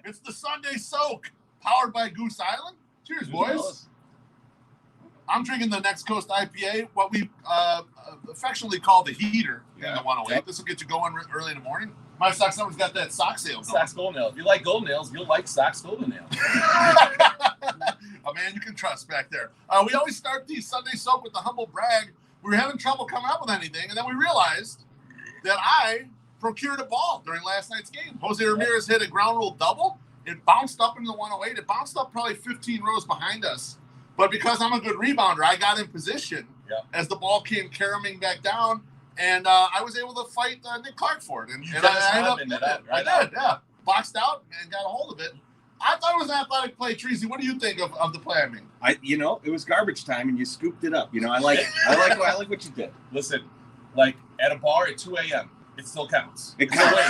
It's the Sunday Soak, powered by Goose Island. Cheers, boys. I'm drinking the Next Coast IPA, what we affectionately call the heater in the 108. Yep. This will get you going early in the morning. My Sock Summer's got that sock sale going. Sox Golden Ale. If you like Golden Ales, you'll like Sox Golden Ale. A man you can trust back there. We always start the Sunday Soak with the humble brag. We were having trouble coming up with anything, and then we realized that I procured a ball during last night's game. Jose Ramirez hit a ground rule double. It bounced up into the 108. It bounced up probably 15 rows behind us. But because I'm a good rebounder, I got in position as the ball came caroming back down, and I was able to fight Nick Clark for it. And I ended up I did. Boxed out and got a hold of it. I thought it was an athletic play. Treasy, what do you think of the play I made? It was garbage time, and you scooped it up. I like what you did. Listen, like at a bar at 2 a.m., it still counts. It counts.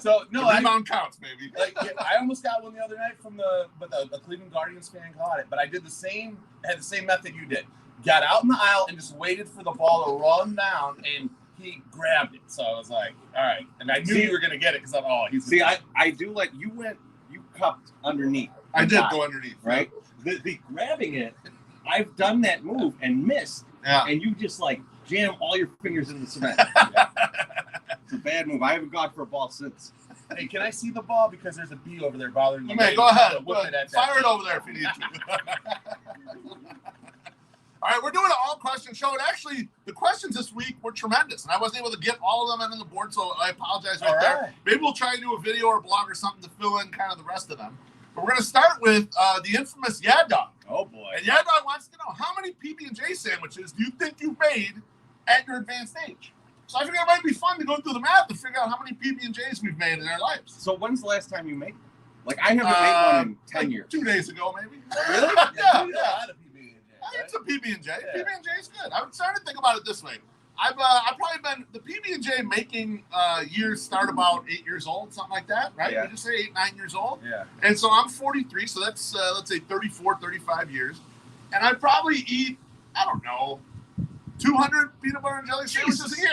So no, the rebound counts, baby. I almost got one the other night from the Cleveland Guardians fan caught it, but I did the same method you did. Got out in the aisle and just waited for the ball to run down, and he grabbed it. So I was like, all right, and I knew you were gonna get it because I do like you cupped underneath. I did go underneath, right? The grabbing it, I've done that move and missed, and you just jam all your fingers in the cement. It's a bad move. I haven't gone for a ball since. Hey, can I see the ball? Because there's a bee over there bothering me. Man, go ahead. Fire it over there if you need to. All right, we're doing an all-question show. And actually, the questions this week were tremendous. And I wasn't able to get all of them on the board, so I apologize right there. Maybe we'll try and do a video or a blog or something to fill in kind of the rest of them. But we're going to start with the infamous Yad Dog. Oh, boy. And Yad Dog wants to know, how many PB&J sandwiches do you think you've made at your advanced age? So I figured it might be fun to go through the math to figure out how many PB&Js we've made in our lives. So when's the last time you made them? I haven't made one in 10 years. 2 days ago, maybe. Really? Yeah. It's a PB&J. Yeah. PB&J is good. I'm starting to think about it this way. I've probably been the PB&J making years start about 8 years old, something like that, right? Yeah. You just say 8, 9 years old. Yeah. And so I'm 43, so that's let's say 34, 35 years, and I probably eat, I don't know, 200 peanut butter and jelly sandwiches a year.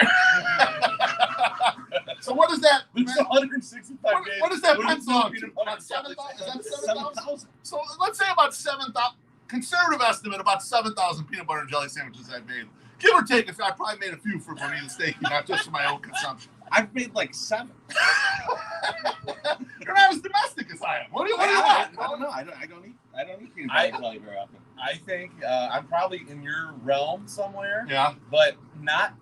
So what is that? It's 165 days. What is that pencil on? About 7,000? Is that 7,000? So let's say about 7,000. Conservative estimate, about 7,000 peanut butter and jelly sandwiches I've made. Give or take, I probably made a few for Bonita Steaky, not just for my own consumption. I've made 7. You're not as domestic as I am. What do you want? I don't know. I don't eat peanut butter and jelly very often. I think I'm probably in your realm somewhere. Yeah. But not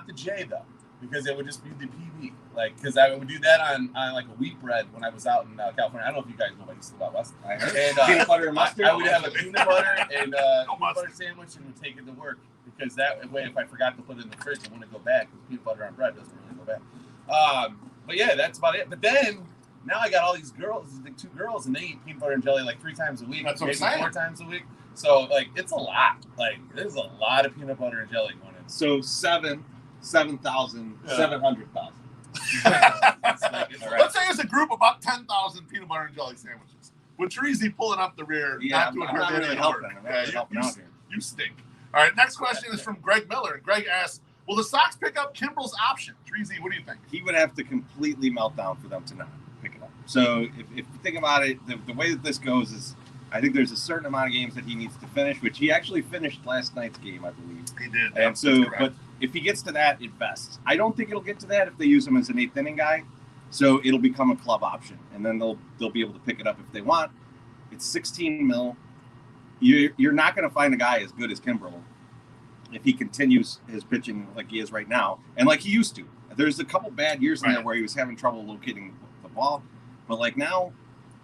the J though, because it would just be the PB. Because I would do that on a wheat bread when I was out in California. I don't know if you guys know what I used to do out west. I heard. And, peanut butter and mustard. I would have a peanut butter and peanut butter sandwich and would take it to work. Because that way, if I forgot to put it in the fridge, it wouldn't go bad. Because peanut butter on bread doesn't really go bad. But yeah, that's about it. But then now I got all these girls, the 2 girls, and they eat peanut butter and jelly 3 times a week. That's what I'm saying. 4 times a week. So it's a lot. There's a lot of peanut butter and jelly going in. So 7,000, 700,000. Let's say it's a group about 10,000 peanut butter and jelly sandwiches. With Treasy pulling up the rear, not doing her really helping. You stink. All right, next question is from Greg Miller. Greg asks, will the Sox pick up Kimbrel's option? Treasy, what do you think? He would have to completely melt down for them to not pick it up. So if you think about it, the way that this goes is I think there's a certain amount of games that he needs to finish, which he actually finished last night's game, I believe. He did. And so, but if he gets to that, it bests. I don't think it'll get to that if they use him as an 8th inning guy. So it'll become a club option, and then they'll be able to pick it up if they want. It's $16 million. You're not going to find a guy as good as Kimbrel if he continues his pitching like he is right now and like he used to. There's a couple bad years in there where he was having trouble locating the ball, but now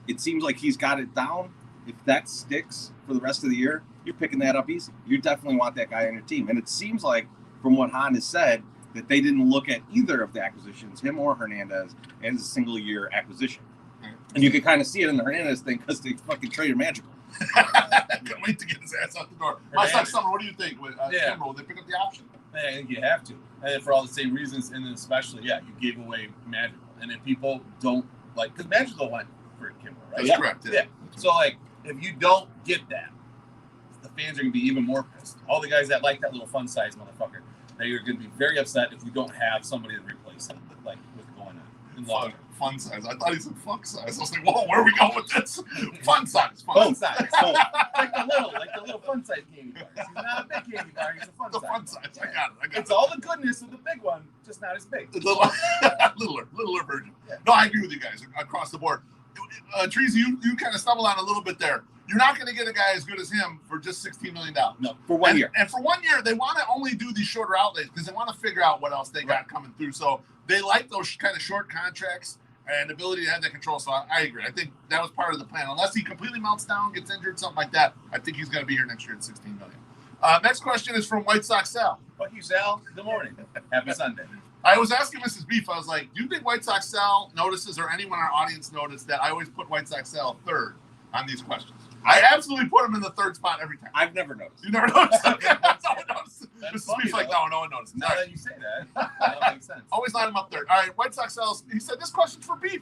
it seems like he's got it down. If that sticks for the rest of the year, you're picking that up easy. You definitely want that guy on your team. And it seems like, from what Hahn has said, that they didn't look at either of the acquisitions, him or Hernandez, as a single-year acquisition. And you can kind of see it in the Hernandez thing because they fucking traded Magical. Can't wait to get his ass out the door. My son, Summer, what do you think? With Kimbrel, will they pick up the option? I think you have to. And for all the same reasons, and then especially, you gave away Magical. And if people don't because Magical went for Kimbrel, right? That's correct. Yeah. So, if you don't get that, the fans are going to be even more pissed. All the guys that like that little fun size motherfucker, they are going to be very upset if we don't have somebody to replace him, with going on in long term. fun size. I thought he said fuck size. I was like, whoa, where are we going with this? Fun size. Fun size. like the little fun size candy bars. He's not a big candy bar. He's a fun size. Fun size. I got it. It's all the goodness of the big one, just not as big. Littler version. Yeah. No, I agree with you guys across the board. Treasy, you kind of stumbled on a little bit there. You're not going to get a guy as good as him for just $16 million. No, for 1 year. And for 1 year, they want to only do these shorter outlays because they want to figure out what else they got coming through. So they like those kind of short contracts and the ability to have that control. So I agree. I think that was part of the plan. Unless he completely melts down, gets injured, something like that, I think he's going to be here next year at $16 million. Next question is from White Sox Sal. Fuck you, Sal. Good morning. Happy Sunday. I was asking Mrs. Beef, I was like, do you think White Sox Sal notices or anyone in our audience noticed that I always put White Sox Sal third on these questions? I absolutely put him in the third spot every time. I've never noticed. You never noticed? Okay. No one noticed. That's Mrs. Beef's like, no one noticed. Now that you say that makes sense. Always line him up third. All right, White Sox Sal, he said, this question's for Beef.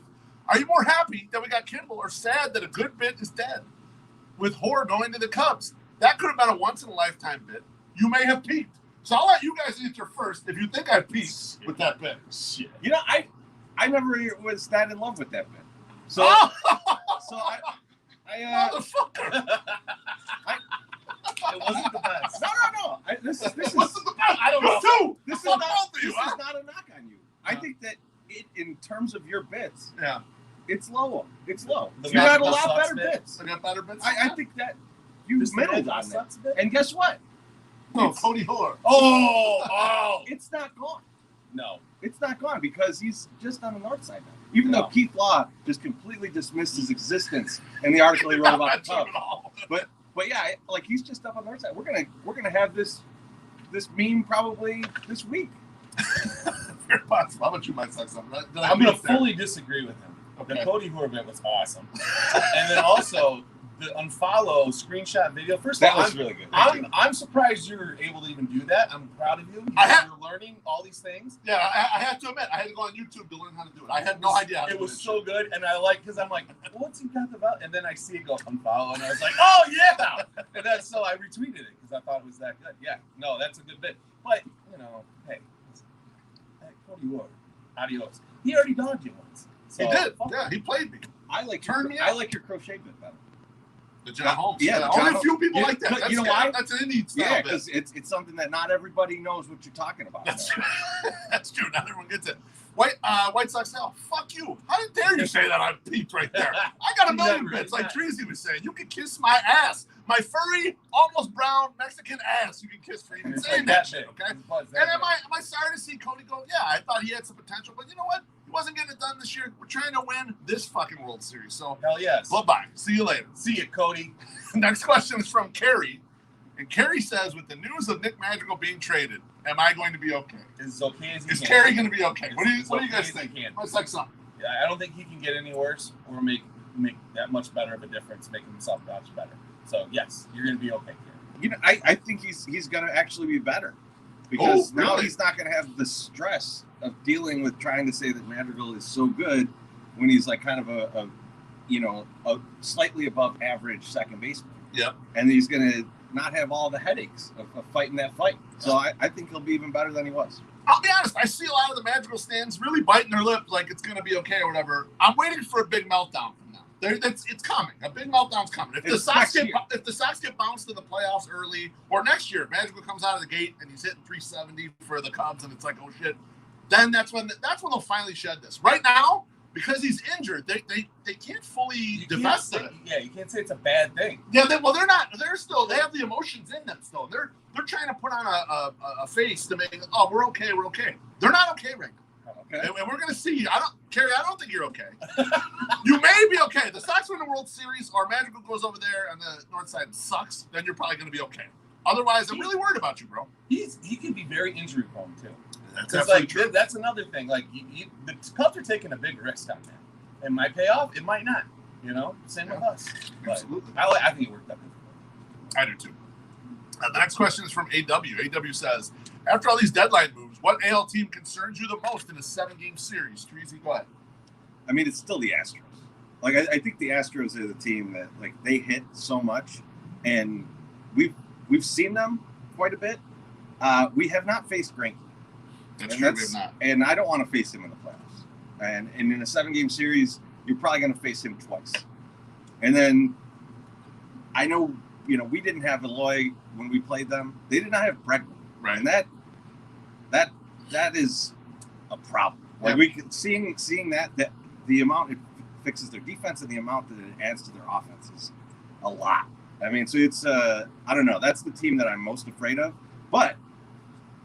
Are you more happy that we got Kimball or sad that a good bit is dead? With Hoare going to the Cubs, that could have been a once-in-a-lifetime bit. You may have peaked. So I'll let you guys answer first if you think I peaked with that bit. Shit. You know, I never was that in love with that bit. So, so I motherfucker. It wasn't the best. No. This is Wasn't the best. I don't know. Two. This is Fuck not, both of this you, is huh? not a knock on you. I think that in terms of your bits, Yeah. it's low. It's low. The You had a Magical lot Sucks better bit? bits. I got better bits. I think that you Just the middled Magical on that. Sucks bit? And guess what? No, Cody Hoare. Oh. It's not gone. No. It's not gone because he's just on the north side now. Even though Keith Law just completely dismissed his existence in the article he wrote about the Cubs. But yeah, like he's just up on the north side. We're gonna have this meme probably this week. Very possible. How about you, Mike? I'm going to fully disagree with him. Okay. The Cody Hoare bit was awesome. And then also the unfollow screenshot video. First of That all, was really good. I'm surprised you were able to even do that. I'm proud of you. You're learning all these things. Yeah, I have to admit, I had to go on YouTube to learn how to do it. I had no idea how to It do was this so shit. good, and because I'm like, what's he got about? And then I see it go unfollow, and I was like, oh yeah, and that's so I retweeted it because I thought it was that good. Yeah, no, that's a good bit. But hey, Cody Hoare, adios. He already dogged you once. So, He did. Yeah, he played me. I like Turn me I out. like your crochet bit better. The John Holmes. Yeah, the only John a few people Yeah, like that. That's, you know why? That's an Indian style Yeah, bit. because it's something that not everybody knows what you're talking about. That's true. That's true. Not everyone gets it. White Sox Sal, fuck you. How dare you say that I peaked right there? I got a million Never. bits, like Treasy was saying. You can kiss my ass. My furry, almost brown Mexican ass. You can kiss for even It's saying like that that shit, big. okay? It was that And am big. I sorry to see Cody go, yeah, I thought he had some potential, but you know what? He wasn't getting it done this year. We're trying to win this fucking World Series. So, Hell yes. bye-bye. See you later. See you, Cody. Next question is from Carrie. And Carrie says, with the news of Nick Madrigal being traded, am I going to be okay? As okay as he Is can. Carrie going to be okay? It's What do you okay guys as he think? can. Let's like something. Yeah, I don't think he can get any worse or make that much better of a difference, make himself much better. So yes, you're going to be okay, Carrie. You know, I think he's going to actually be better because now really? he's not going to have the stress of dealing with trying to say that Madrigal is so good when he's like kind of a slightly above average second baseman. Yep. And he's going to not have all the headaches of fighting that fight. So I think he'll be even better than he was. I'll be honest. I see a lot of the Madrigal stands really biting their lip like it's going to be okay or whatever. I'm waiting for a big meltdown from them. It's coming. A big meltdown's coming. If the Sox get bounced in the playoffs early, or next year, Madrigal comes out of the gate and he's hitting 370 for the Cubs, and it's like, oh shit. Then that's when they'll finally shed this. Right now, because he's injured, they can't fully divest it. Yeah, you can't say it's a bad thing. Yeah, they're not. They have the emotions in them still. They're trying to put on a face to make. Oh, we're okay. We're okay. They're not okay right now. Okay. And we're gonna see. Carrie, I don't think you're okay. You may be okay. The Sox win the World Series, or Madrigal goes over there and the North Side sucks. Then you're probably gonna be okay. Otherwise, I'm really worried about you, bro. He can be very injury prone too. That's Because like that's another thing. Like the Cubs are taking a big risk on that. It might pay off. It might not. Same with us. But Absolutely. I think it worked out. I do too. The next question is from AW. AW says, after all these deadline moves, what AL team concerns you the most in a 7-game series? Treasy, go ahead. I mean, it's still the Astros. Like I think the Astros are the team that like they hit so much, and we've seen them quite a bit. We have not faced Greinke. That's true. We have not. And I don't want to face him in the playoffs. and in a 7-game series, you're probably going to face him twice. And then I know, we didn't have Eloy when we played them. They did not have Bregman. Right. And that is a problem. Like we can seeing that the amount it fixes their defense and the amount that it adds to their offense is a lot. I mean, so it's I don't know. That's the team that I'm most afraid of. But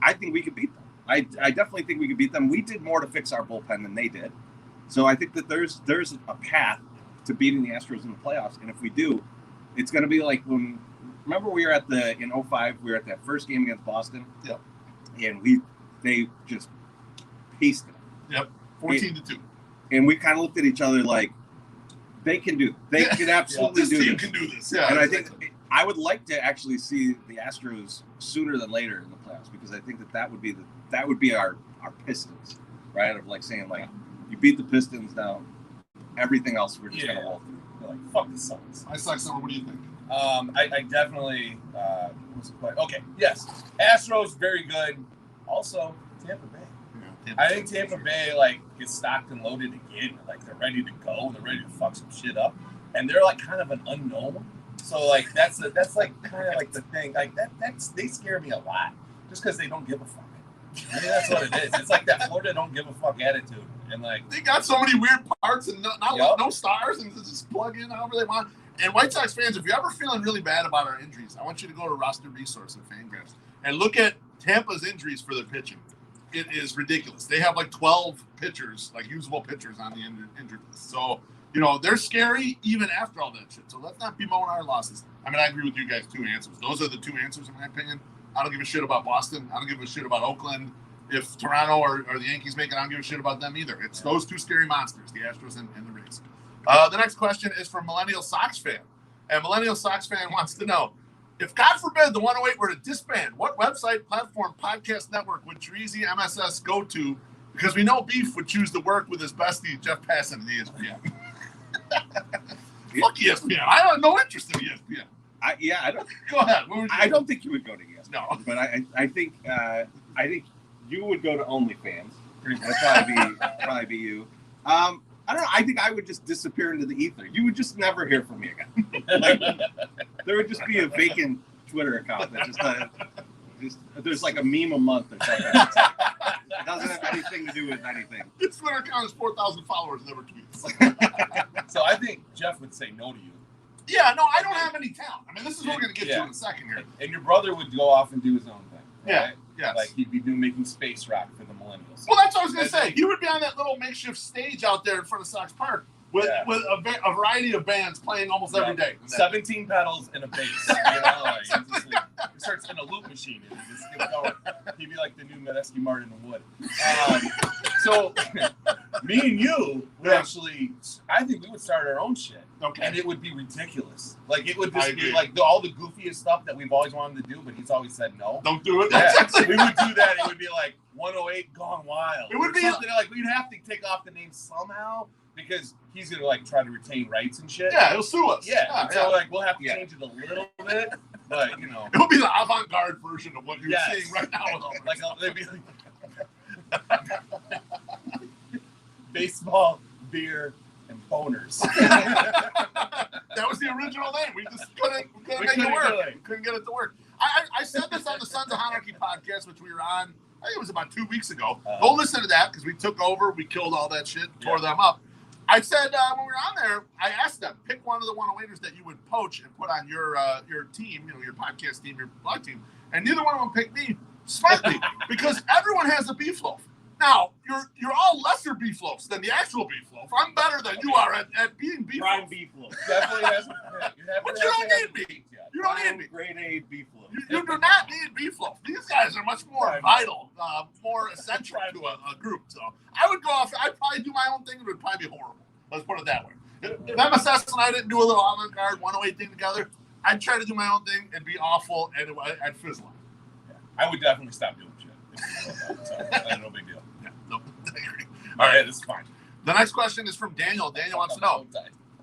I think we could beat them. I definitely think we could beat them. We did more to fix our bullpen than they did. So I think that there's a path to beating the Astros in the playoffs. And if we do, it's going to be like remember we were in 05, we were at that first game against Boston. Yep. And they just paced it. Yep. 14-2. And we kind of looked at each other like, they can absolutely this do team this. can do this. Yeah. And I think I would like to actually see the Astros sooner than later in the playoffs, because I think that would be our Pistons, right? Of like saying like, you beat the Pistons, now everything else we're just gonna roll through. Like, fuck the Suns. I suck. Summer. What do you think? I definitely what's the play? Okay, yes, Astros very good. Also, Tampa Bay. Yeah, I think Tampa Bay like gets stocked and loaded again. Like they're ready to go. They're ready to fuck some shit up, and they're like kind of an unknown. So like that's like kind of like the thing. Like they scare me a lot just because they don't give a fuck. I mean that's what it is. It's like that Florida don't give a fuck attitude, and like they got so many weird parts and no stars, and just plug in however they want. And White Sox fans, if you're ever feeling really bad about our injuries, I want you to go to Roster Resource and Fangraphs and look at Tampa's injuries for their pitching. It is ridiculous. They have like 12 pitchers, like usable pitchers on the injured list. So, they're scary even after all that shit. So let's not bemoan our losses. I mean, I agree with you guys, 2 answers. Those are the 2 answers in my opinion. I don't give a shit about Boston. I don't give a shit about Oakland. If Toronto or the Yankees make it, I don't give a shit about them either. It's those 2 scary monsters, the Astros and the Rays. The next question is from Millennial Sox fan. And Millennial Sox fan wants to know, if God forbid the 108 were to disband, what website, platform, podcast network would Treasy MSS go to? Because we know Beef would choose to work with his bestie, Jeff Passan at ESPN. Fuck ESPN. I have no interest in ESPN. I don't. Go ahead. I don't think you would go to ESPN. No. But I think you would go to OnlyFans. That'd probably be you. I don't know. I think I would just disappear into the ether. You would just never hear from me again. Like, there would just be a vacant Twitter account that just there's like a meme a month or something. It doesn't have anything to do with anything. This Twitter account has 4,000 followers, never tweets. so I think Jeff would say no to you. Yeah, no, I don't have any talent. I mean, this is what we're going to get to in a second here. And your brother would go off and do his own thing. Yeah, right? yes. Like he'd be making space rock for the millennials. Well, that's what I was going to say. He would be on that little makeshift stage out there in front of Sox Park with a variety of bands playing almost every day. 17 pedals and a bass. He starts in a loop machine and he just gets going. He'd be like the new Medeski Martin Wood. So me and you would actually, I think we would start our own shit. Okay. And it would be ridiculous. Like it would just be like all the goofiest stuff that we've always wanted to do, but he's always said no. Don't do it. Yeah. We would do that. It would be like 108 Gone Wild. It would be something like we'd have to take off the name somehow because he's gonna like try to retain rights and shit. Yeah, he'll sue us. Yeah. So like we'll have to change it a little bit, but it'll be the avant-garde version of what you're seeing right now. Like they'd be like baseball, beer, and boners. That was the original name. We just couldn't make it work. We couldn't get it to work. I said this on the Sons of Anarchy podcast, which we were on, I think it was about 2 weeks ago. Go listen to that because we took over. We killed all that shit, tore them up. I said when we were on there, I asked them, pick one of the 108ers that you would poach and put on your team, your podcast team, your blog team. And neither one of them picked me, smartly, because everyone has a beef loaf. Now, you're all lesser beef loafs than the actual beef loaf. I'm better than you are at being beef Prime loaf. beef loaf. Definitely has. But you don't need me. You don't need me. Grade A beef loaf. You do not need beef loaf. These guys are much more vital, more essential to a group. So I would go off. I'd probably do my own thing. It would probably be horrible. Let's put it that way. If MSS and I didn't do a little avant-garde 108 thing together, I'd try to do my own thing and be awful, and I'd fizzle out. Yeah. I would definitely stop doing shit. So, no big deal. Yeah, no, I agree. All right, this is fine. The next question is from Daniel. Daniel wants to know,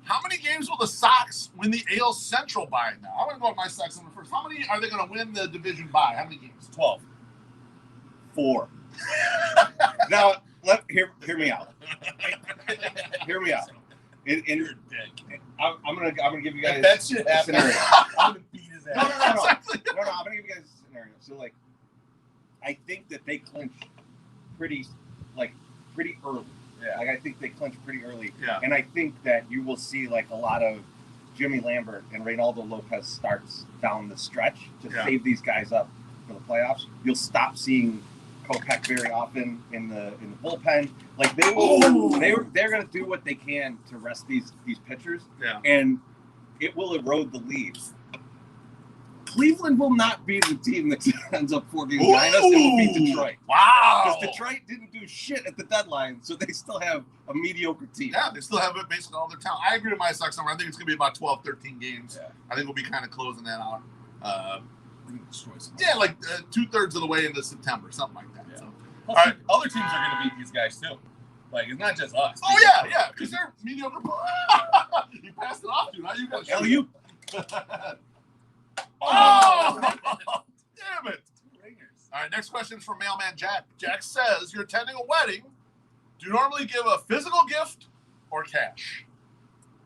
how many games will the Sox win the AL Central by now? I'm going to go with my Sox number first. How many are they going to win the division by? How many games? 12. 4. Now, Hear me out. Hear me out. And You're a dick. I'm gonna give you guys If that shit a happens, scenario. I'm gonna beat his No, ass. no. I'm gonna give you guys a scenario. So like, I think that they clinch pretty early. Yeah. Like I think they clinch pretty early. Yeah. And I think that you will see like a lot of Jimmy Lambert and Reynaldo Lopez starts down the stretch to save these guys up for the playoffs. You'll stop seeing Kopech very often in the bullpen. Like they're gonna do what they can to rest these pitchers. Yeah. And it will erode the lead. Cleveland will not be the team that ends up 4 games behind us. It will be Detroit. Wow. Because Detroit didn't do shit at the deadline, so they still have a mediocre team. Yeah, they still have it basically all their talent. I agree with my Sox number. I think it's going to be about 12, 13 games. Yeah. I think we'll be kind of closing that out. We can destroy some. Yeah, like 2/3 of the way into September, something like that. Yeah. So. Plus, All right. other teams are going to beat these guys too. Like it's not just us. Oh yeah, because they're mediocre. You passed it off, dude. Now you got to show You. Oh, damn it. All right, next question is from Mailman Jack. Jack says, you're attending a wedding. Do you normally give a physical gift or cash?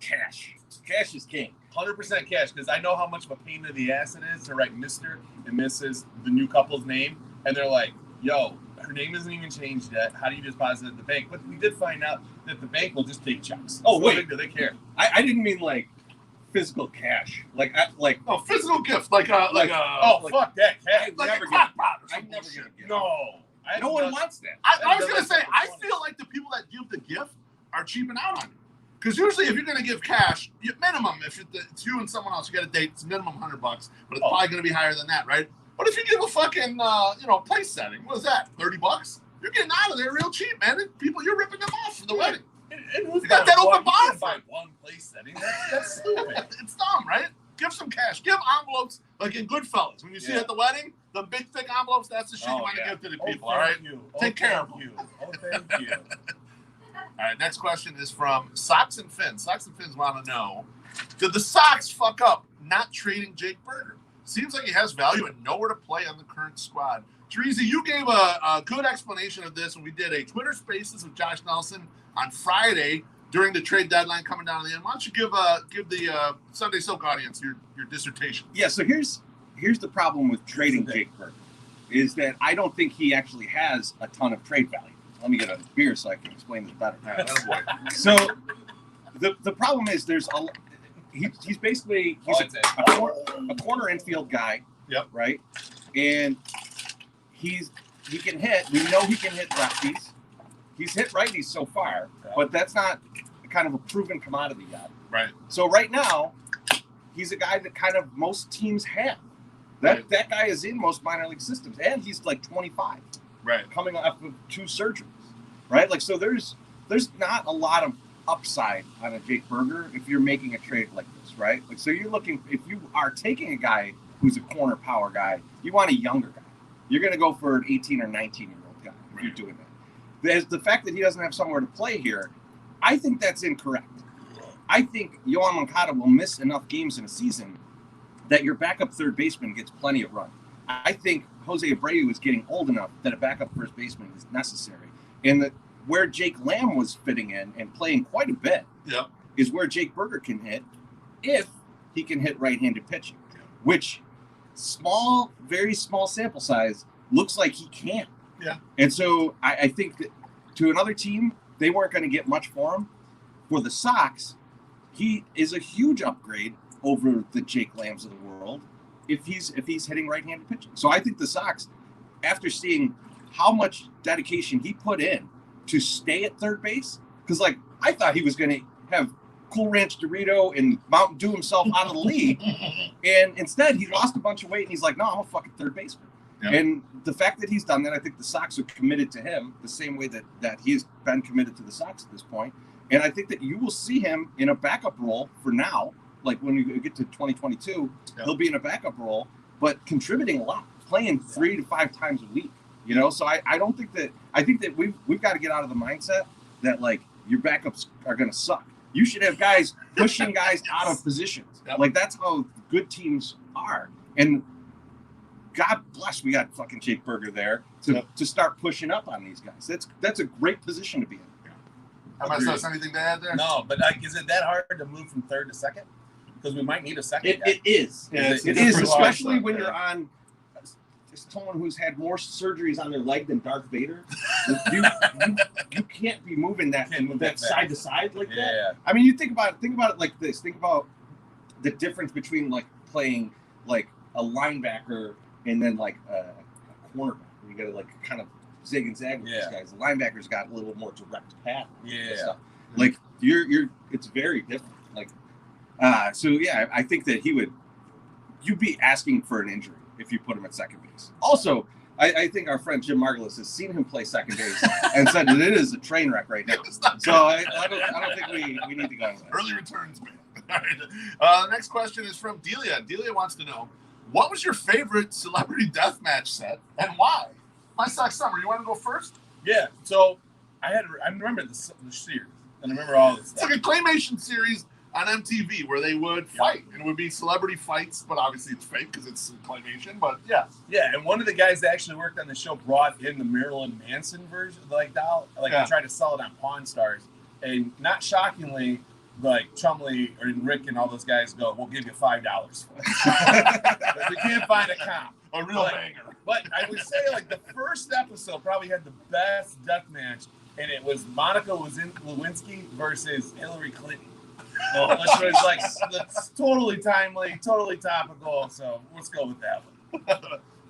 Cash. Cash is king. 100% cash because I know how much of a pain in the ass it is to write Mr. and Mrs. the new couple's name, and they're like, "Yo, her name isn't even changed yet. How do you deposit it at the bank?" But we did find out that the bank will just take checks. Oh, So wait. do they care? I didn't mean like physical cash. Like Oh, physical gift, fuck that cash. I'd Like never a get. crock pot or I'd some never bullshit. get a gift. No, No one wants that. I was gonna say, I feel like the people that give the gift are cheaping out on you. Because usually, if you're gonna give cash, minimum, if it's you and someone else, you got a date, it's minimum $100, but it's probably gonna be higher than that, right? But if you give a fucking, place setting, what is that? $30? You're getting out of there real cheap, man. People, you're ripping them off for the wedding. And who's You got that open bar You can't for buy one place setting. That's stupid. It's dumb, right? Give some cash. Give envelopes like in Goodfellas. When you see it at the wedding, the big thick envelopes, that's the shit you want to give to the people, all right? Take care of them. Thank you. All right, next question is from Sox and Fins. Sox and Fins want to know, did the Sox fuck up not trading Jake Burger? Seems like he has value and nowhere to play on the current squad. Teresa, you gave a good explanation of this when we did a Twitter Spaces with Josh Nelson on Friday during the trade deadline coming down to the end. Why don't you give the Sunday Silk audience your dissertation? Yeah, so here's the problem with trading Jake Burger, is that I don't think he actually has a ton of trade value. Let me get a beer so I can explain this better. So the problem is he's basically a corner infield guy. Yep. Right, and he can hit. We know he can hit lefties. He's hit righties so far, but that's not kind of a proven commodity yet. Right. So right now, he's a guy that kind of most teams have. That guy is in most minor league systems, and he's like 25. Right. Coming off of 2 surgeries, right? Like, so there's not a lot of upside on a Jake Burger if you're making a trade like this, right? Like, so you're looking, if you are taking a guy who's a corner power guy, you want a younger guy. You're going to go for an 18 or 19-year-old guy if you're doing that. The fact that he doesn't have somewhere to play here, I think that's incorrect. I think Yoan Moncada will miss enough games in a season that your backup third baseman gets plenty of run. I think Jose Abreu is getting old enough that a backup first baseman is necessary. And where Jake Lamb was fitting in and playing quite a bit is where Jake Burger can hit if he can hit right-handed pitching, which very small sample size looks like he can. Yeah. And so I think that to another team, they weren't going to get much for him. For the Sox, he is a huge upgrade over the Jake Lambs of the world if he's hitting right-handed pitching. So I think the Sox, after seeing how much dedication he put in to stay at third base, because like I thought he was going to have Cool Ranch Dorito and Mountain Dew himself out of the league, and instead he lost a bunch of weight and he's like, no, I'm a fucking third baseman. Yeah. And the fact that he's done that, I think the Sox are committed to him the same way that he has been committed to the Sox at this point. And I think that you will see him in a backup role for now. Like when you get to 2022, he'll be in a backup role, but contributing a lot, playing 3 to 5 times a week. You know, so I don't think that – I think that we've got to get out of the mindset that, like, your backups are going to suck. You should have guys pushing guys out of positions. Like, that's how good teams are. And God bless we got fucking Jake Berger there to start pushing up on these guys. That's a great position to be in. Am I supposed to anything to add there? No, but like, is it that hard to move from third to second? Because we might need a second. It is. Yeah, It it's is, pretty especially hard, when yeah. you're on someone who's had more surgeries on their leg than Darth Vader. you can't be moving that side to side like that. Yeah. I mean, you think about it like this. Think about the difference between like playing like a linebacker and then like a cornerback. You got to like kind of zig and zag with these guys. The linebackers got a little more direct path. Yeah. Like you're it's very different. Like so yeah, I think that you'd be asking for an injury if you put him at second base. Also, I think our friend Jim Margulis has seen him play second base and said that it is a train wreck right now. So I don't think we need to go there. Early returns, man. All right. Next question is from Delia. Delia wants to know, what was your favorite celebrity deathmatch set and why? My Sock Summer, you want to go first? Yeah. So I remember the series, and I remember all this It's stuff. like a claymation series on MTV where they would fight, and it would be celebrity fights, but obviously it's fake because it's claymation. But yeah, Yeah, and one of the guys that actually worked on the show brought in the Marilyn Manson version, like doll. Like they tried to sell it on Pawn Stars, and not shockingly, like Chumley or Rick and all those guys go, "We'll give you $5 for it." But we can't find a comp. a real banger. But I would say like the first episode probably had the best death match, and it was Monica Lewinsky versus Hillary Clinton. Which was like that's totally timely, totally topical. So let's go with that one.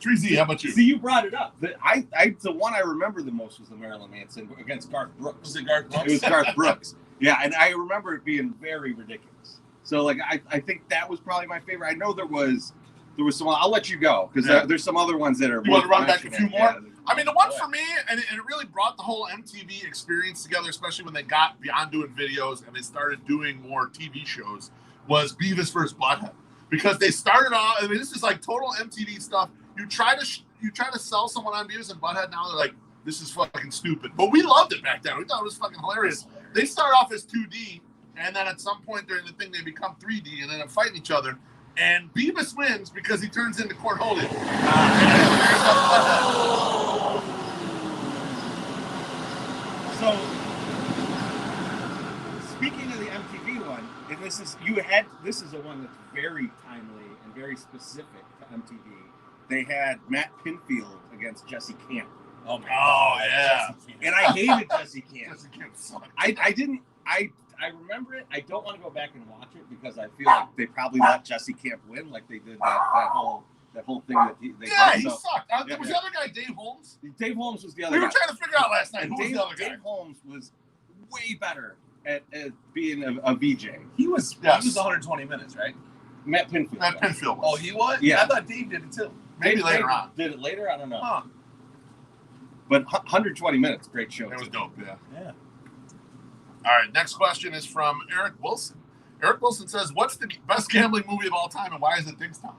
Treasy, how about you? See, you brought it up. The one I remember the most was the Marilyn Manson against Garth Brooks. Was it Garth Brooks? It was Garth Brooks. Yeah, and I remember it being very ridiculous. So like I think that was probably my favorite. I know there was some. I'll let you go because there's some other ones that are. You want to run back a few more? Yeah. I mean, the one for me, and it really brought the whole MTV experience together, especially when they got beyond doing videos and they started doing more TV shows, was Beavis vs. Butthead. Because they started off, I mean, this is like total MTV stuff. You try to sell someone on Beavis and Butthead, now they're like, this is fucking stupid. But we loved it back then. We thought it was fucking hilarious. They start off as 2D, and then at some point during the thing, they become 3D and then they're fighting each other. And Beavis wins because he turns into Cornholio. So, speaking of the MTV one, and this is a one that's very timely and very specific to MTV. They had Matt Pinfield against Jesse Camp. Oh my God. Yeah. And I hated Jesse Camp. Jesse Camp sucked. I remember it. I don't want to go back and watch it because I feel like they probably let Jesse Camp win, like they did that whole thing that they did. He So, sucked. Was the other guy Dave Holmes? Dave Holmes was the other We were guy. trying to figure out last night And who was the other guy. Dave Holmes was way better at being a VJ. He was 120 minutes, right? Matt Pinfield. Matt Pinfield was. Oh, he was? Yeah. I thought Dave did it too. Maybe Dave later on. Did it later? I don't know. Huh. But 120 minutes, great show. It was dope, yeah. Yeah. All right, next question is from Eric Wilson. Eric Wilson says, what's the best gambling movie of all time and why is it Diggstown?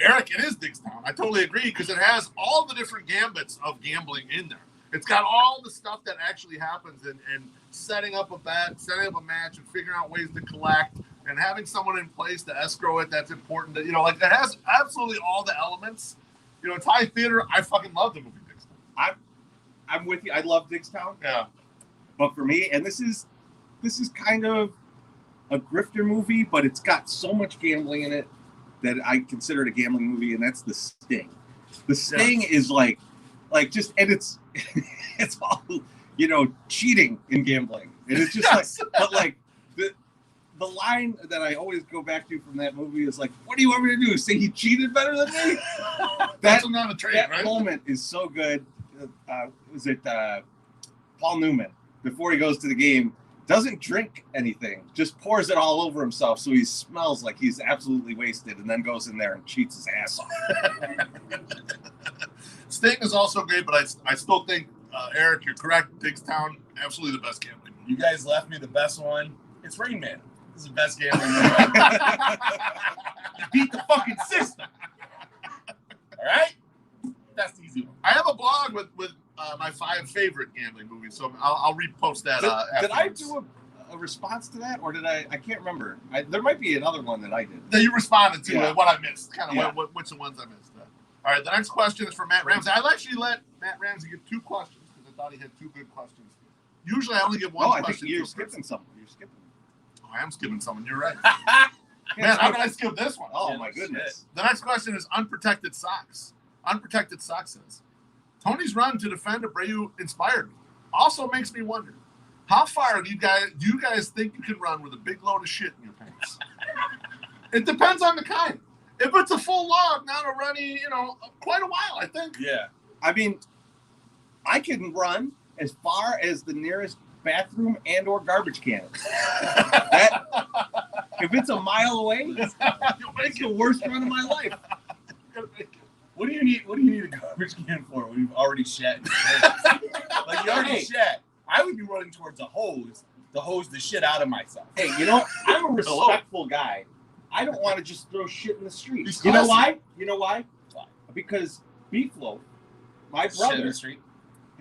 Eric, it is Diggstown. I totally agree because it has all the different gambits of gambling in there. It's got all the stuff that actually happens and setting up a bet, setting up a match, and figuring out ways to collect and having someone in place to escrow it. That's important. That, it has absolutely all the elements. Thai theater. I fucking love the movie Diggstown. I'm with you. I love Diggstown. Yeah. But for me, and this is kind of a grifter movie, but it's got so much gambling in it that I consider it a gambling movie, and that's The Sting. The Sting is like just, and it's all cheating in gambling, and it's just but like the line that I always go back to from that movie is like, "What do you want me to do? Say he cheated better than me?" That's on the train, that right? moment is so good. Was it Paul Newman before he goes to the game? Doesn't drink anything, just pours it all over himself so he smells like he's absolutely wasted and then goes in there and cheats his ass off. Sting is also great, but I still think, Eric, you're correct. Diggstown, absolutely the best gambling movie. You guys left me the best one. It's Rain Man. This is the best gambling movie. You beat the fucking system. All right? That's the easy one. I have a blog with my 5 favorite gambling movies, so I'll repost that. Did I afterwards. do a response to that, or did I can't remember. There might be another one that I did. That you responded to Yeah. what I missed, kind of Yeah. which ones I missed. All right, the next question is from Matt Ramsey. I'll actually let Matt Ramsey get 2 questions because I thought he had 2 good questions. Usually I only give 1 I question. think you're skipping something. You're skipping. Oh, I am skipping someone. You're right. Man, how can I skip this one? Oh, Yeah, my shit. goodness. The next question is unprotected socks. Unprotected socks says, Tony's run to defend Abreu inspired me. Also makes me wonder, how far do you guys think you can run with a big load of shit in your pants? It depends on the kind. If it's a full log, not a runny, quite a while, I think. Yeah. I mean, I can run as far as the nearest bathroom and or garbage can. If it's a mile away, it's the worst run of my life. What do you need a garbage can for when you've already shat? Like you already shat. I would be running towards a hose to hose the shit out of myself. Hey, I'm a respectful guy. I don't want to just throw shit in the street. He's You know classy. why? You know why? Why? Because Beeflo, my Shit in brother, the street.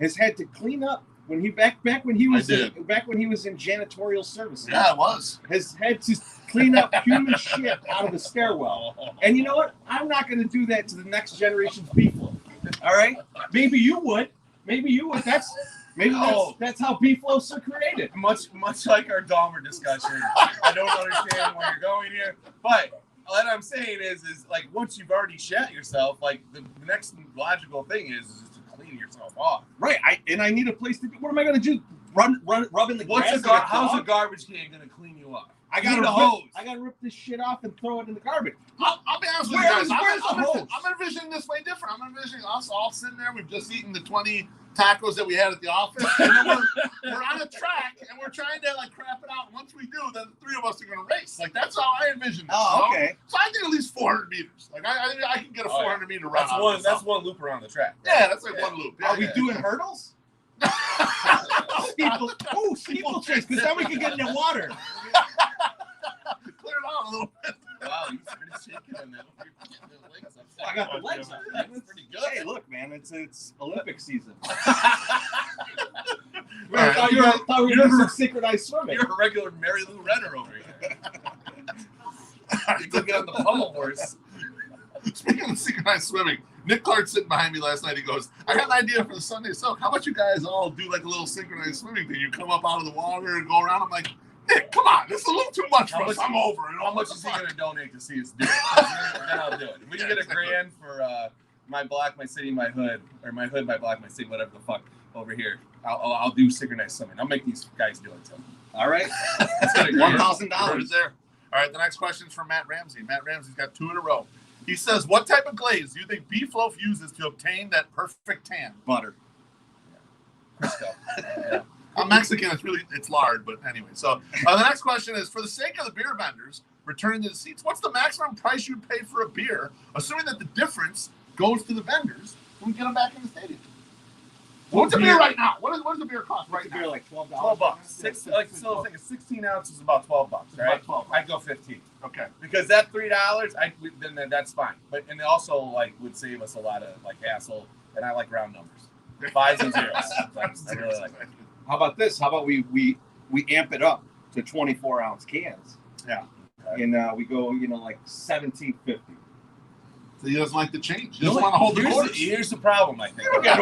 has had to clean up when he back when he was I did. back when he was in janitorial services. Yeah, it was. Has had to clean up human shit out of the stairwell. And you know what? I'm not going to do that to the next generation's Beeflo. All right? Maybe you would. That's how Beeflos are created. Much like our Dahmer discussion. I don't understand where you're going here, but what I'm saying is like once you've already shat yourself, like the next logical thing is just to clean yourself off. Right. I need a place to. What am I going to do? Rub in the grass? How's a garbage can gonna clean you off? I You need gotta a hose. I gotta rip this shit off and throw it in the garbage. I'll be honest with you guys. Where's the hose? I'm envisioning this way different. I'm envisioning us all sitting there. We've just eaten the 20 tacos that we had at the office. And then we're on a track and we're trying to crap it out. Once we do, then the 3 of us are going to race. That's how I envision this. Oh, okay. So I think at least 400 meters. I can get a 400 meter run. That's one loop around the track. Yeah, that's like 1 loop. Yeah, Are we doing hurdles? People chase, because then we can get in the water. Clear it out a little bit. Wow, you started shaking on that. I got the legs up. That's pretty good. Hey, look, man, it's Olympic season. Right. I thought we were doing some synchronized swimming. You're a regular Mary Lou Renner over here. You can get on the pummel horse. Speaking of synchronized swimming, Nick Clark sitting behind me last night. He goes, I got an idea for the Sunday Soak. How about you guys all do like a little synchronized swimming thing? You come up out of the water and go around. I'm like, Nick, come on. This is a little too much for us. I'm over it. How much is he going to donate to see us do it? Then I'll do it. If we can get $1,000 for my block, my city, my hood, or my hood, my block, my city, whatever the fuck over here, I'll do synchronized swimming. I'll make these guys do it too. All right. Let's get $1,000. $1,000. There. All right, the next question is from Matt Ramsey. Matt Ramsey's got 2 in a row. He says, what type of glaze do you think Beef Loaf uses to obtain that perfect tan? Butter. Crisco. Yeah. I'm Mexican. It's lard, but anyway. So the next question is, for the sake of the beer vendors returning to the seats, what's the maximum price you'd pay for a beer, assuming that the difference goes to the vendors when we get them back in the stadium? What's a beer right now? What does the beer cost right now? Beer like $12. $12. So think 16 ounces is about $12, right? About 12. I'd go 15 Okay. because that $3, then that's fine. But and it also would save us a lot of hassle, and I like round numbers, 5s and 0s. I really like it. How about this? How about we amp it up to 24-ounce cans? Yeah. And we go, like $17.50. So he doesn't like the change. He doesn't want to hold the quarters. Here's the problem, I think. Okay,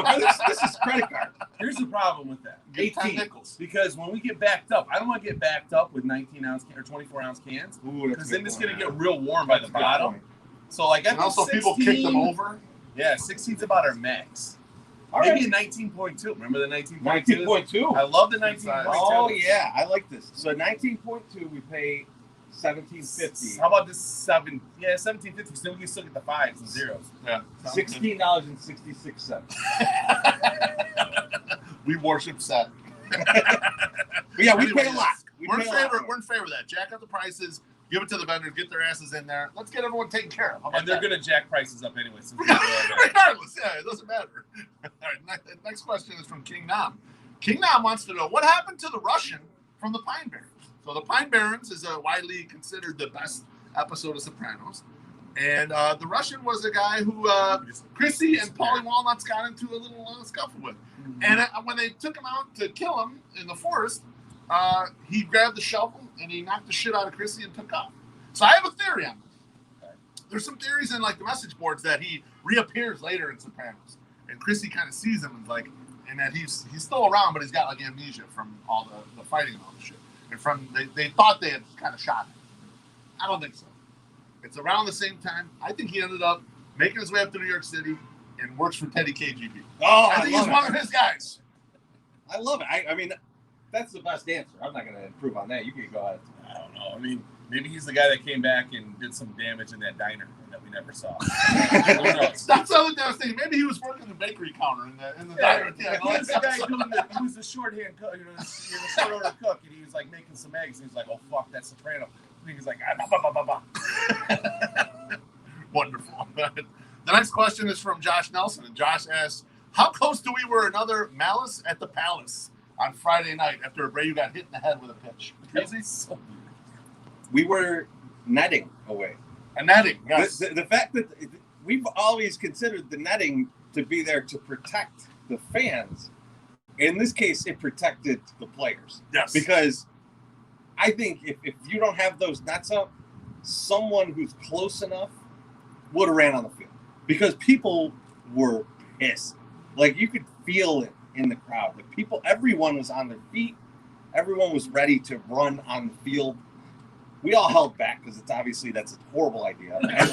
this is credit card. Here's the problem with that. Get 10 18. nickels. Because when we get backed up, I don't want to get backed up with 19-ounce or 24-ounce cans. Ooh, Because then it's going to get real warm by the That's a good bottom. point. So I And also, people kick them over. Yeah, 16's about our max. All Maybe right. a 19.2. Remember the 19.2? 19.2. I love the 19.2. Oh, yeah. I like this. So 19.2, we pay $17.50. How about this 7? Yeah, 17.50. So we still get the 5s and 0s. Yeah. $16.66. We worship set. But yeah, we pay a Anyway, lot. We're in favor of that. Jack up the prices. Give it to the vendors. Get their asses in there. Let's get everyone taken care of. How about And they're that? going to jack prices up anyway. So Regardless, yeah, it doesn't matter. All right, next question is from King Nam. King Nam wants to know, what happened to the Russian from the Pine Barrens? So the Pine Barrens is widely considered the best episode of Sopranos. And the Russian was a guy who Chrissy and Paulie Walnuts got into a little scuffle with. And when they took him out to kill him in the forest, he grabbed the shovel and he knocked the shit out of Chrissy and took off. So I have a theory on this. there's some theories in like the message boards that he reappears later in Sopranos, and Chrissy kind of sees him and like, and that he's still around, but he's got like amnesia from all the fighting and all the shit. And from they thought they had kind of shot him. I don't think so. It's around the same time. I think he ended up making his way up to New York City and works for Teddy KGB. Oh, I think he's one of his guys. I love it. I mean, that's the best answer. I'm not going to improve on that. You can go ahead. I don't know. I mean, maybe he's the guy that came back and did some damage in that diner that we never saw. Who knows? That's the other thing I was thinking. Maybe he was working the bakery counter in the diner. Yeah, he was the guy he was the shorthand cook, the short order cook, and he was like making some eggs. And he was like, "Oh fuck, that's Soprano." And he was like, Wonderful. The next question is from Josh Nelson, and Josh asks, "How close do we were another Malice at the Palace on Friday night after Abreu got hit in the head with a pitch?" So We were netting away. A netting, yes. The fact that we've always considered the netting to be there to protect the fans. In this case, it protected the players. Yes. Because I think if you don't have those nets up, someone who's close enough would have ran on the field. Because people were pissed. Like, you could feel it in the crowd. Like, everyone was on their feet. Everyone was ready to run on the field. We all held back because that's a horrible idea. And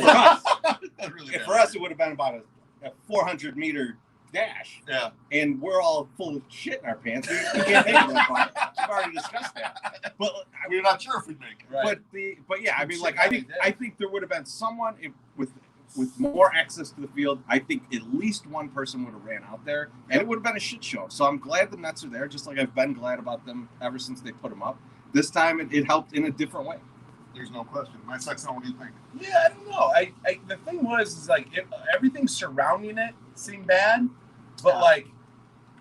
for us, it would have been about a 400-meter dash. Yeah. And we're all full of shit in our pants. We can't make it that far. We've already discussed that. But we're not sure if we'd make it. Right. But yeah, I mean, like, I think there would have been someone with more access to the field. I think at least one person would have ran out there, and it would have been a shit show. So I'm glad the Nets are there, just like I've been glad about them ever since they put them up. This time it helped in a different way. There's no question. My sex, what do you think? yeah, I don't know. The thing was like everything surrounding it seemed bad, but like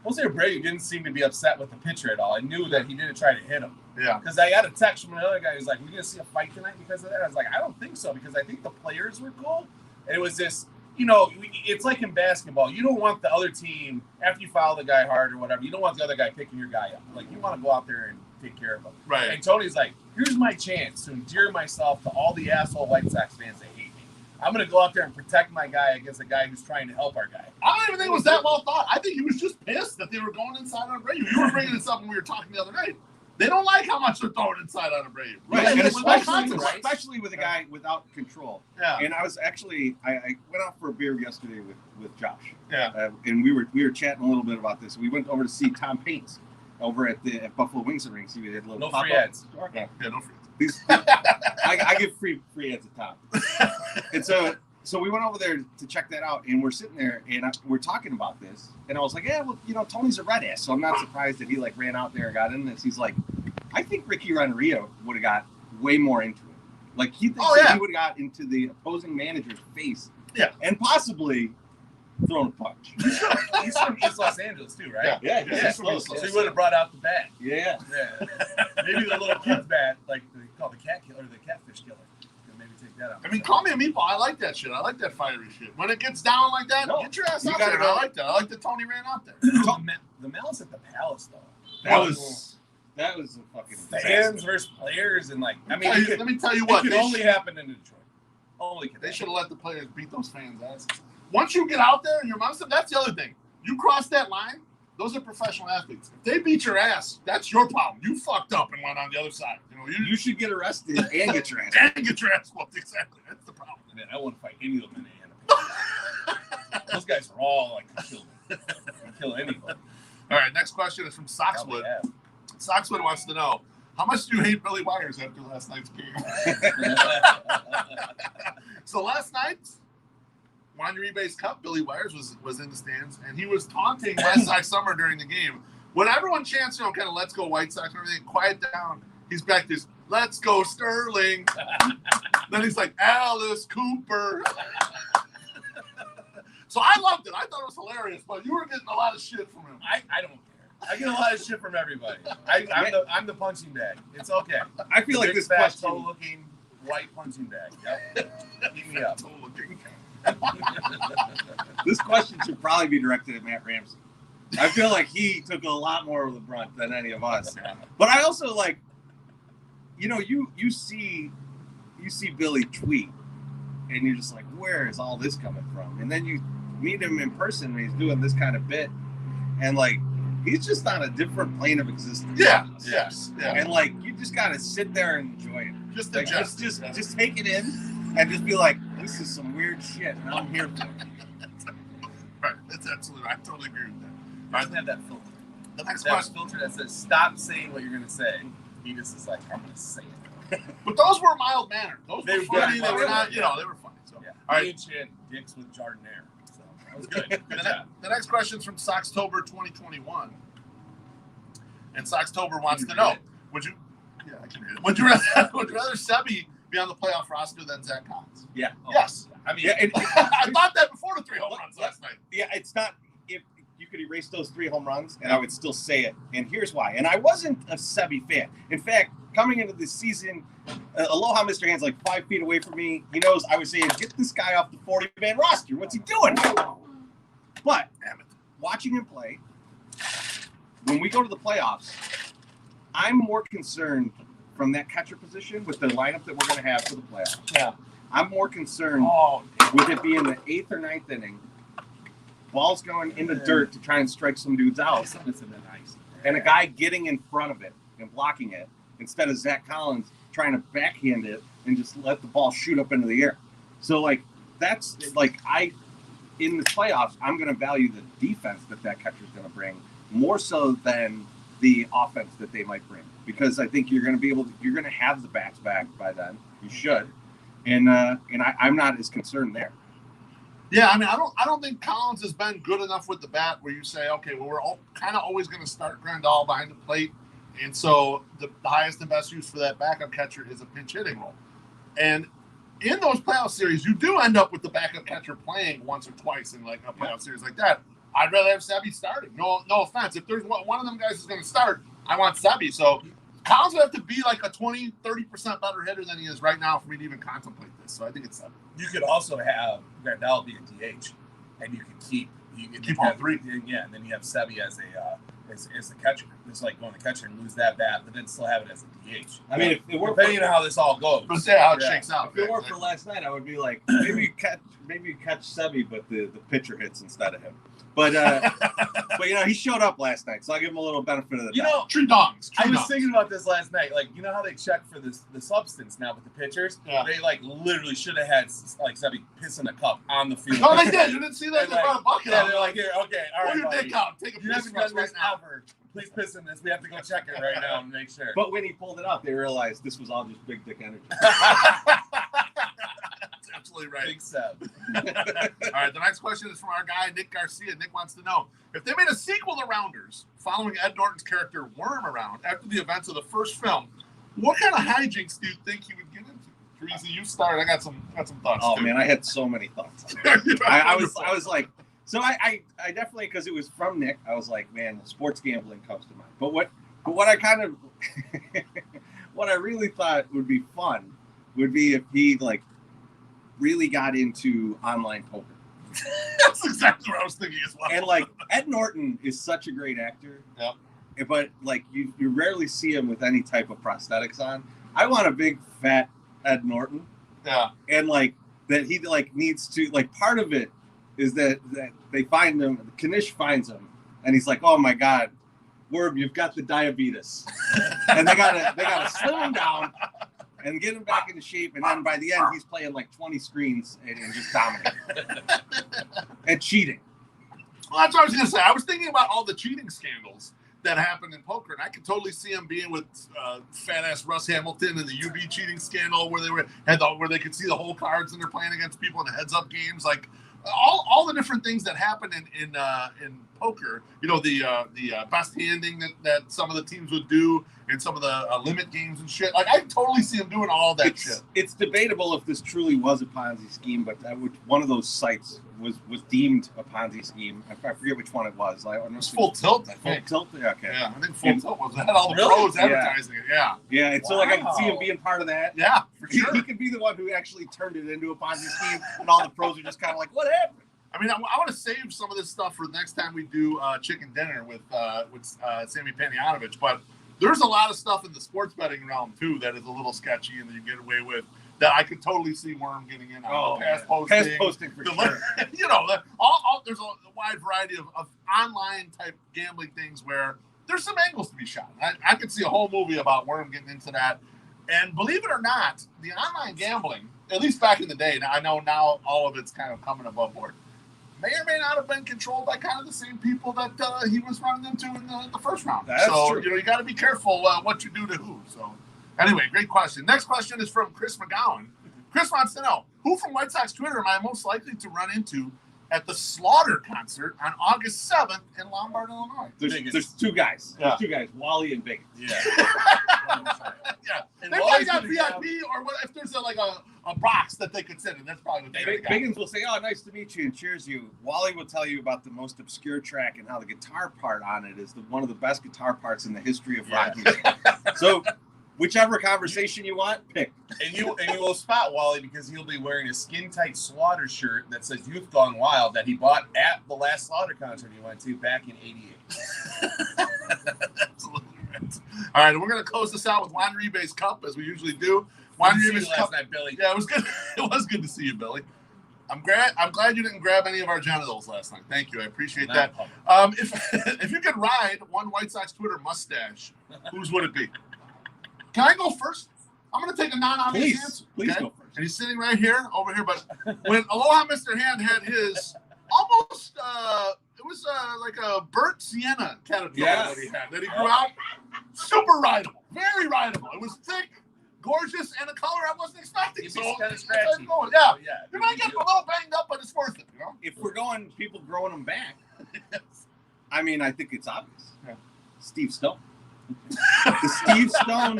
Jose Abreu didn't seem to be upset with the pitcher at all. I knew that he didn't try to hit him. Yeah. Because I got a text from another guy who's like, "We're gonna see a fight tonight because of that." I was like, "I don't think so," because I think the players were cool. And it was this, it's like in basketball. You don't want the other team, after you foul the guy hard or whatever, you don't want the other guy picking your guy up. Like, you want to go out there and take care of him. Right. And Tony's like, "Here's my chance to endear myself to all the asshole White Sox fans that hate me. I'm going to go out there and protect my guy against a guy who's trying to help our guy." I don't even think it was that well thought. I think he was just pissed that they were going inside on Abreu. You were bringing this up when we were talking the other night. They don't like how much they're throwing inside on Abreu. Right, Like, and with no consequence. especially with a guy without control. Yeah. And I was actually I went out for a beer yesterday with Josh. Yeah. And we were chatting a little bit about this. We went over to see Tom Paints over at Buffalo Wings and Rings. He did a little No pop-up free ads. store. Yeah, no free. I give free ads at Tom. And so we went over there to check that out, and we're sitting there, and we're talking about this, and I was like, "Yeah, well, Tony's a red ass, so I'm not surprised that he like ran out there and got in this." He's like, "I think Ricky Renteria would have got way more into it. Like, he thinks that he would have got into the opposing manager's face, and possibly thrown a punch." He's from East Los Angeles, too, right? Yeah, he's from So he would have brought out the bat. yeah. Yeah. Maybe the little kid's bat, like they call the cat killer or the catfish killer. Maybe take that out. I mean, call me a meatball. I like that shit. I like that fiery shit. When it gets down like that, No, get your ass you out gotta there. go. I like that. I like that Tony ran out there. The Malice at the Palace, though. That was a fucking Fans versus players, and like, I mean, Let me tell you what. it could only happen in Detroit. They should have let the players beat those fans' asses. Once you get out there and your mom's that's the other thing. You cross that line, those are professional athletes. If they beat your ass, that's your problem. You fucked up and went on the other side. You should get arrested and get your ass. And get your ass whooped. Exactly. That's the problem. Man, I wouldn't fight any of them in the anime. Those guys are all like kill anybody. All right, next question is from Soxwood. Soxwood wants to know, how much do you hate Billy Wires after last night's game? So last night, Wanderers Cup, Billy Wires was in the stands, and he was taunting West Side Summer during the game. When everyone chants, kind of "Let's go White Sox" and everything, quiet down. He's back this, "Let's go Sterling." Then he's like, "Alice Cooper." So I loved it. I thought it was hilarious, but you were getting a lot of shit from him. I don't care. I get a lot of shit from everybody. I'm the punching bag. It's okay. I feel like Big, this fat, question. toe-looking white punching bag. Yep. Keep me up. This question should probably be directed at Matt Ramsey. I feel like he took a lot more of the brunt than any of us. But I also you see Billy tweet, and you're just like, where is all this coming from? And then you meet him in person, and he's doing this kind of bit, and like he's just on a different plane of existence. Yeah. Yes. Yeah. And like you just gotta sit there and enjoy it. Just Like, digest. just take it in, and just be like, this is some weird shit, and I'm here for it. Right. That's absolutely. I totally agree with that. I just have that filter. The next That question. filter that says stop saying what you're gonna say. He just is like, I'm gonna say it. But those were mild mannered. Those They were were funny. good. They were not. You know, they were funny. So. Yeah. All right. Ancient dicks with Jardiniere. So that was good. Good The, job. the next question is from Soxtober 2021, and Soxtober wants to know: Would you? Yeah, I can read it. Would you rather Sebi be on the playoff roster than Zach Collins? Yeah. Yes. I mean, Yeah, I thought that before the 3 home runs last night. Yeah, it's not. If you could erase those 3 home runs, and I would still say it. And here's why. And I wasn't a Sebi fan. In fact, coming into this season, Aloha Mr. Hands like 5 feet away from me. He knows I was saying, get this guy off the 40-man roster. What's he doing? But watching him play, when we go to the playoffs, I'm more concerned from that catcher position with the lineup that we're going to have for the playoffs. Yeah. I'm more concerned Oh, with it being the 8th or 9th inning, balls going in the dirt to try and strike some dudes out, something's in the ice. and a guy getting in front of it and blocking it instead of Zach Collins trying to backhand it and just let the ball shoot up into the air. So, like, that's, like, in the playoffs, I'm going to value the defense that catcher's going to bring more so than the offense that they might bring. Because I think you're going to have the bats back by then. You should. And I'm not as concerned there. yeah. I mean, I don't think Collins has been good enough with the bat where you say, okay, well, we're kind of always going to start Grandal behind the plate, and so the highest and best use for that backup catcher is a pinch hitting role. And in those playoff series, you do end up with the backup catcher playing once or twice in like a playoff series like that. I'd rather have Sebi starting. No offense. If there's one of them guys is going to start, I want Sebi. So Collins would have to be like a 20, 30% better hitter than he is right now for me to even contemplate this. So I think it's Sebi. You could also have Grandal be a DH, and you could keep all 3. Yeah, and then you have Sebi as the catcher. Just like going to catcher and lose that bat, but then still have it as a DH. I mean, if it weren't depending on how this all goes. Let's see how it Yeah. shakes out. If it weren't for last night, I would be like, maybe you catch Sebi, but the pitcher hits instead of him. But but he showed up last night, so I'll give him a little benefit of the doubt. You know, Tree dongs. I was thinking about this last night. Like, you know how they check for the substance now with the pitchers? Yeah. They like literally should have had like Sebi piss in a cup on the field. No, they did. You didn't see that? And, They brought a bucket yeah, out. they're like, here, okay, all Pull right, your buddy. dick out. Take a You piss haven't for us done right this now. ever. Please piss in this. We have to go check it right now and make sure. But when he pulled it out, they realized this was all just big dick energy. That's absolutely right. Big Seb. All right, the next question is from our guy, Nick Garcia. Nick wants to know, if they made a sequel to Rounders following Ed Norton's character Worm around after the events of the first film, what kind of hijinks do you think he would get into? Teresa, you start. I got some thoughts. Oh too. man, I had so many thoughts on it. I was like, so I definitely, because it was from Nick, I was like, man, sports gambling comes to mind. But what I kind of what I really thought would be fun would be if he like really got into online poker. That's exactly what I was thinking as well. And like Ed Norton is such a great actor. Yep. But like you rarely see him with any type of prosthetics on. I want a big fat Ed Norton. Yeah. And like that he like needs to like part of it is that they find him, Kanish finds him, and he's like, oh my God, Worm, you've got the diabetes. And they gotta slim him down and get him back into shape, and then by the end he's playing like 20 screens and just dominating. And cheating. Well, that's what I was going to say. I was thinking about all the cheating scandals that happened in poker, and I could totally see him being with fat ass Russ Hamilton and the UB cheating scandal where they could see the whole cards and they're playing against people in the heads up games, like all the different things that happen in poker. You know, the best handing that some of the teams would do, and some of the limit games and shit. Like I totally see him doing all that shit. It's debatable if this truly was a Ponzi scheme, but one of those sites was deemed a Ponzi scheme. I forget which one it was. It was Full Tilt, I think. Full Tilt? Okay. Yeah, I think Full Tilt was. They had all the Really? pros advertising it. Yeah. Yeah, and so like I could see him being part of that. Yeah, for sure. He could be the one who actually turned it into a Ponzi scheme, and all the pros are just kind of like, what happened? I mean, I want to save some of this stuff for the next time we do chicken dinner with Sammy Panayotovich. But there's a lot of stuff in the sports betting realm too that is a little sketchy and that you get away with that I could totally see Worm getting in on. Pass posting for sure. You know, all there's a wide variety of online type gambling things where there's some angles to be shot. I could see a whole movie about Worm getting into that. And believe it or not, the online gambling, at least back in the day, now I know now all of it's kind of coming above board, may or may not have been controlled by kind of the same people that he was running into in the first round. That's true. You know, you got to be careful what you do to who. So anyway, great question. Next question is from Chris McGowan. Chris wants to know, who from White Sox Twitter am I most likely to run into at the Slaughter concert on August 7th in Lombard, Illinois? There's two guys. Yeah. There's two guys, Wally and Biggins. Yeah. Yeah. And They Wally's probably got gonna VIP or what if there's a box that they could sit in. That's probably what they got. Biggins will say, "Oh, nice to meet you," and cheers you. Wally will tell you about the most obscure track and how the guitar part on it is one of the best guitar parts in the history of rock music. So, whichever conversation you want, pick. And you will spot Wally because he'll be wearing a skin tight Slaughter shirt that says "Youth Gone Wild" that he bought at the last Slaughter concert he went to back in '88. Absolutely right. All right, we're gonna close this out with Juan Ribe's Cup as we usually do. Juan Good to see Ribe's you last Cup. night, Billy. Yeah, it was good. It was good to see you, Billy. I'm glad you didn't grab any of our genitals last night. Thank you. I appreciate that. If you could ride one White Sox Twitter mustache, whose would it be? Can I go first? I'm going to take a non-obvious answer. Please okay? go first. And he's sitting right here, over here. But when Aloha Mr. Hand had his almost, it was like a burnt sienna caterpillar Yes. that he grew out. Super rideable. Very rideable. It was thick, gorgeous, and a color I wasn't expecting. You'd So be kind that's of scratchy. where I'm going. Yeah. Yeah. You might get a little banged up, but it's worth it, you know? If we're going people growing them back, I mean, I think it's obvious. Yeah. Steve Stone. The Steve Stone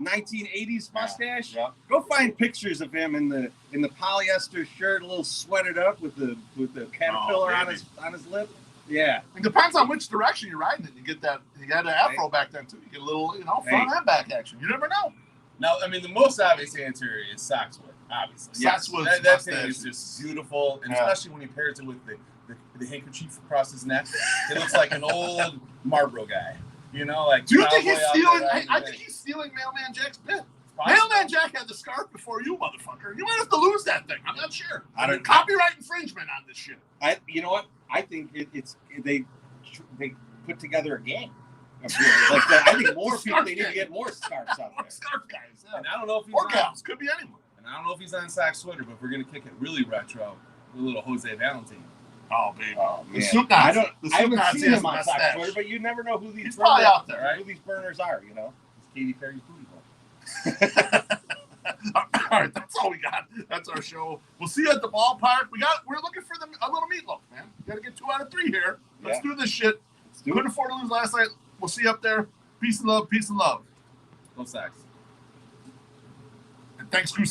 1980s mustache. Yeah. Go find pictures of him in the polyester shirt, a little sweated up with the caterpillar on his lip. Yeah. It depends on which direction you're riding it. You get that. You had an afro back then too. You get a little, front and back action. You never know. Now, I mean, the most obvious answer is Soxwood, obviously. Yes. That thing is just beautiful, and Yeah. especially when he pairs it with the handkerchief across his neck. It looks like an old Marlboro guy. You know, like. Do you think he's cowboy out stealing? there riding I the think thing. he's stealing Mailman Jack's bit. Possible. Mailman Jack had the scarf before you, motherfucker. You might have to lose that thing. I'm not sure. I don't- Copyright infringement on this shit. You know what? I think they put together a gang. Like that. I think more people. They need to get more scarves out there. Scarf guys. Yeah. And I don't know if he's Or on, gals. Could be anyone. and I don't know if he's on Sox Twitter, but if we're gonna kick it really retro, with a little Jose Valentine. Oh, baby. Oh, The man. soup I Nazi. don't. The I soup haven't Nazi seen has him a on Sox mustache. Twitter, but you never know who these He's probably out there, right? Who these burners are, you know. It's Katy Perry's booty hole. All right, that's all we got. That's our show. We'll see you at the ballpark. We're looking for a little meatloaf, man. We got to get 2 out of 3 here. Let's do this shit. Let's do it. Couldn't afford to lose last night. We'll see you up there. Peace and love. Peace and love. Go Sox. And thanks, Cruz.